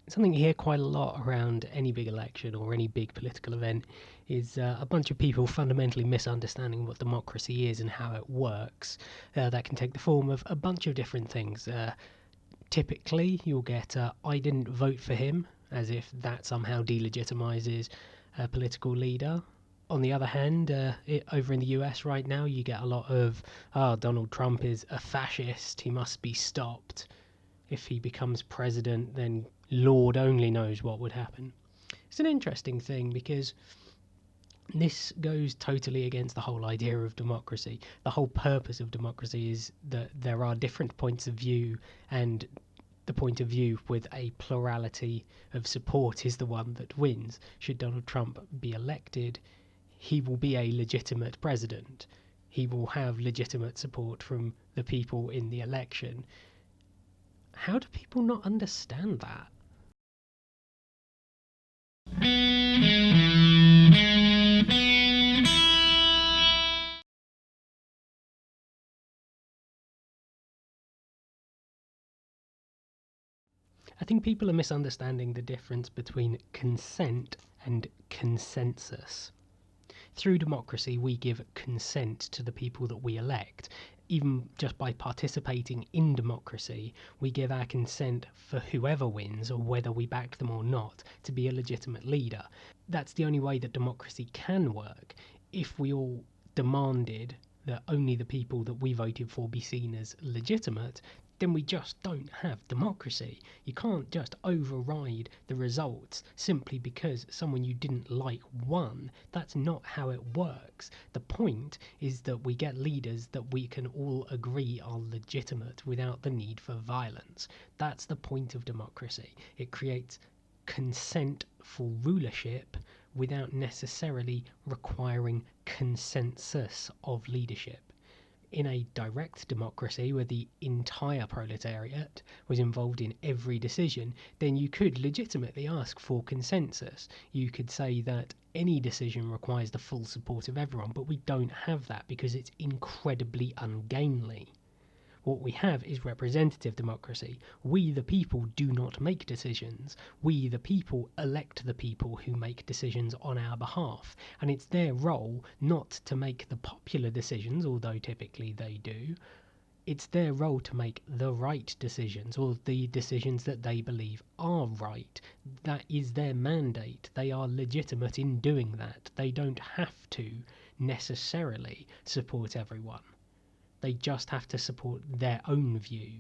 Something you hear quite a lot around any big election or any big political event is a bunch of people fundamentally misunderstanding what democracy is and how it works. That can take the form of a bunch of different things. Typically, you'll get I didn't vote for him, as if that somehow delegitimizes a political leader. On the other hand, over in the US right now, you get a lot of, Donald Trump is a fascist, he must be stopped. If he becomes president, then Lord only knows what would happen. It's an interesting thing because this goes totally against the whole idea of democracy. The whole purpose of democracy is that there are different points of view, and the point of view with a plurality of support is the one that wins. Should Donald Trump be elected, he will be a legitimate president. He will have legitimate support from the people in the election. How do people not understand that? I think people are misunderstanding the difference between consent and consensus. Through democracy, we give consent to the people that we elect. Even just by participating in democracy, we give our consent for whoever wins, or whether we back them or not, to be a legitimate leader. That's the only way that democracy can work. If we all demanded that only the people that we voted for be seen as legitimate, then we just don't have democracy. You can't just override the results simply because someone you didn't like won. That's not how it works. The point is that we get leaders that we can all agree are legitimate without the need for violence. That's the point of democracy. It creates consent for rulership without necessarily requiring consensus of leadership. In a direct democracy where the entire proletariat was involved in every decision, then you could legitimately ask for consensus. You could say that any decision requires the full support of everyone, but we don't have that because it's incredibly ungainly. What we have is representative democracy. We, the people, do not make decisions. We, the people, elect the people who make decisions on our behalf. And it's their role not to make the popular decisions, although typically they do. It's their role to make the right decisions, or the decisions that they believe are right. That is their mandate. They are legitimate in doing that. They don't have to necessarily support everyone. They just have to support their own view.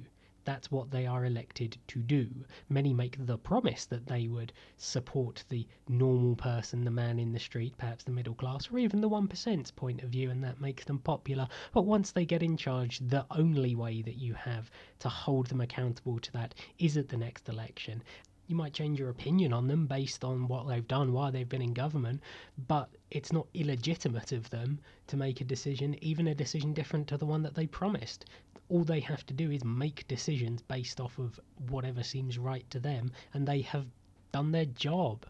That's what they are elected to do. Many make the promise that they would support the normal person, the man in the street, perhaps the middle class, or even the 1%'s point of view, and that makes them popular. But once they get in charge, the only way that you have to hold them accountable to that is at the next election. You might change your opinion on them based on what they've done while they've been in government, but it's not illegitimate of them to make a decision, even a decision different to the one that they promised. All they have to do is make decisions based off of whatever seems right to them, and they have done their job.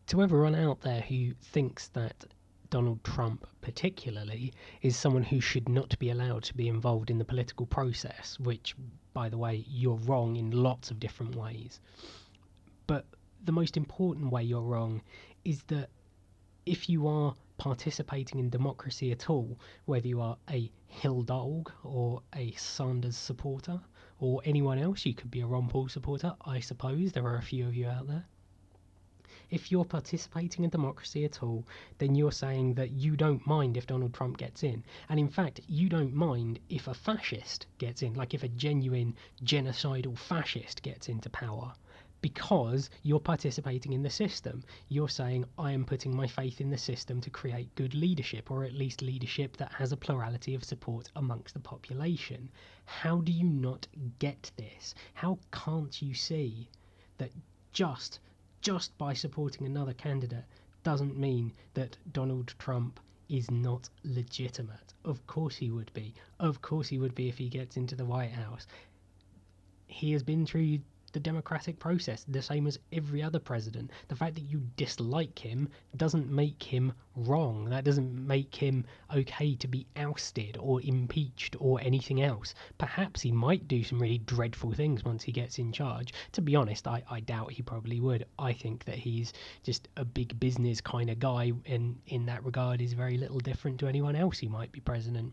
To everyone out there who thinks that Donald Trump, particularly, is someone who should not be allowed to be involved in the political process, which, by the way, you're wrong in lots of different ways. But the most important way you're wrong is that if you are participating in democracy at all, whether you are a Hill dog or a Sanders supporter or anyone else, you could be a Ron Paul supporter, I suppose. There are a few of you out there. If you're participating in democracy at all, then you're saying that you don't mind if Donald Trump gets in. And in fact, you don't mind if a fascist gets in, like if a genuine genocidal fascist gets into power, because you're participating in the system. You're saying, I am putting my faith in the system to create good leadership, or at least leadership that has a plurality of support amongst the population. How do you not get this? How can't you see that just by supporting another candidate doesn't mean that Donald Trump is not legitimate? Of course he would be. Of course he would be if he gets into the White House. He has been through the democratic process, the same as every other president. The fact that you dislike him doesn't make him wrong. That doesn't make him okay to be ousted or impeached or anything else. Perhaps he might do some really dreadful things once he gets in charge. To be honest, I doubt he probably would. I think that he's just a big business kind of guy, and in that regard is very little different to anyone else who might be president.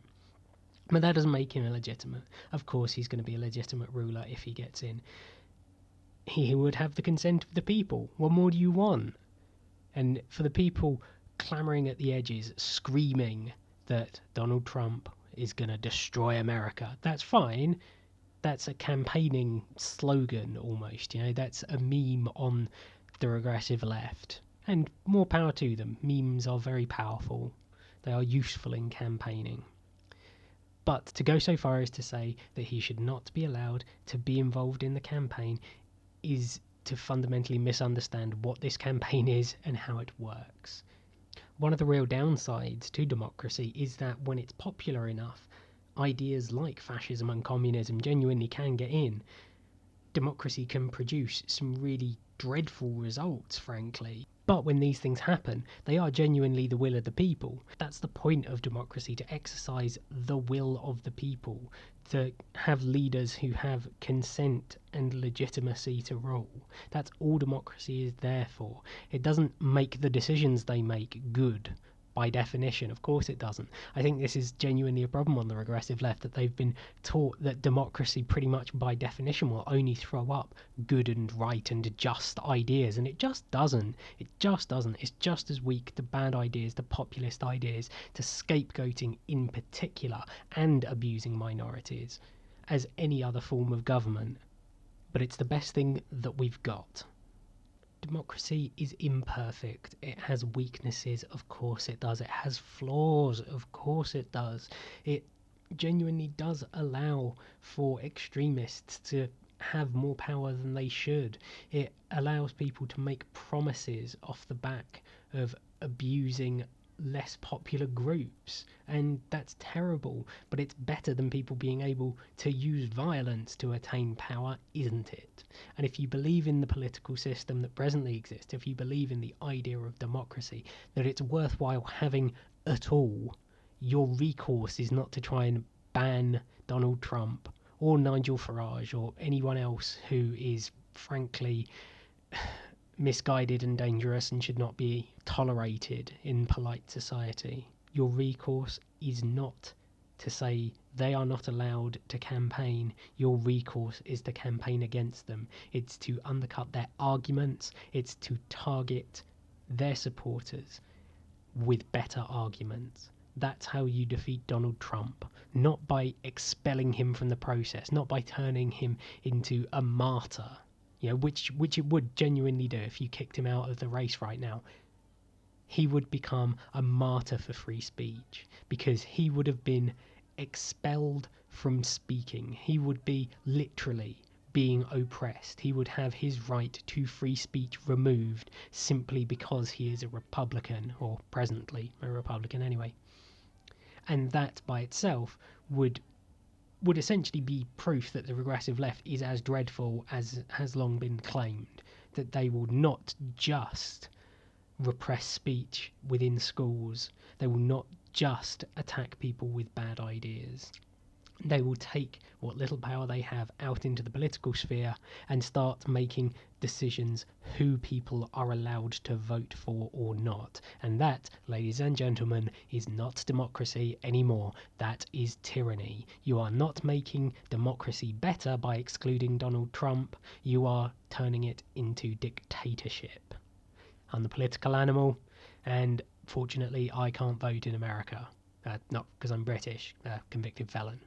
But that doesn't make him illegitimate. Of course he's going to be a legitimate ruler if he gets in. He would have the consent of the people. What more do you want? And for the people clamouring at the edges, screaming that Donald Trump is going to destroy America, that's fine. That's a campaigning slogan almost, that's a meme on the regressive left. And more power to them. Memes are very powerful. They are useful in campaigning. But to go so far as to say that he should not be allowed to be involved in the campaign is to fundamentally misunderstand what this campaign is and how it works. One of the real downsides to democracy is that when it's popular enough, ideas like fascism and communism genuinely can get in. Democracy can produce some really dreadful results, frankly. But when these things happen, they are genuinely the will of the people. That's the point of democracy, to exercise the will of the people, to have leaders who have consent and legitimacy to rule. That's all democracy is there for. It doesn't make the decisions they make good. By definition, of course it doesn't. I think this is genuinely a problem on the regressive left, that they've been taught that democracy pretty much by definition will only throw up good and right and just ideas, and it just doesn't. It just doesn't. It's just as weak to bad ideas, to populist ideas, to scapegoating in particular, and abusing minorities, as any other form of government. But it's the best thing that we've got. Democracy is imperfect. It has weaknesses, of course it does. It has flaws, of course it does. It genuinely does allow for extremists to have more power than they should. It allows people to make promises off the back of abusing less popular groups, and that's terrible, but it's better than people being able to use violence to attain power, isn't it? And if you believe in the political system that presently exists, if you believe in the idea of democracy, that it's worthwhile having at all, your recourse is not to try and ban Donald Trump or Nigel Farage or anyone else who is frankly misguided and dangerous and should not be tolerated in polite society. Your recourse is not to say they are not allowed to campaign. Your recourse is to campaign against them. It's to undercut their arguments. It's to target their supporters with better arguments. That's how you defeat Donald Trump, not by expelling him from the process, not by turning him into a martyr. Which it would genuinely do if you kicked him out of the race right now. He would become a martyr for free speech, because he would have been expelled from speaking. He would be literally being oppressed. He would have his right to free speech removed simply because he is a Republican, or presently a Republican anyway. And that by itself would essentially be proof that the regressive left is as dreadful as has long been claimed, that they will not just repress speech within schools, they will not just attack people with bad ideas. They will take what little power they have out into the political sphere and start making decisions who people are allowed to vote for or not. And that, ladies and gentlemen, is not democracy anymore. That is tyranny. You are not making democracy better by excluding Donald Trump. You are turning it into dictatorship. I'm the political animal, and fortunately I can't vote in America. Not because I'm British, convicted felon.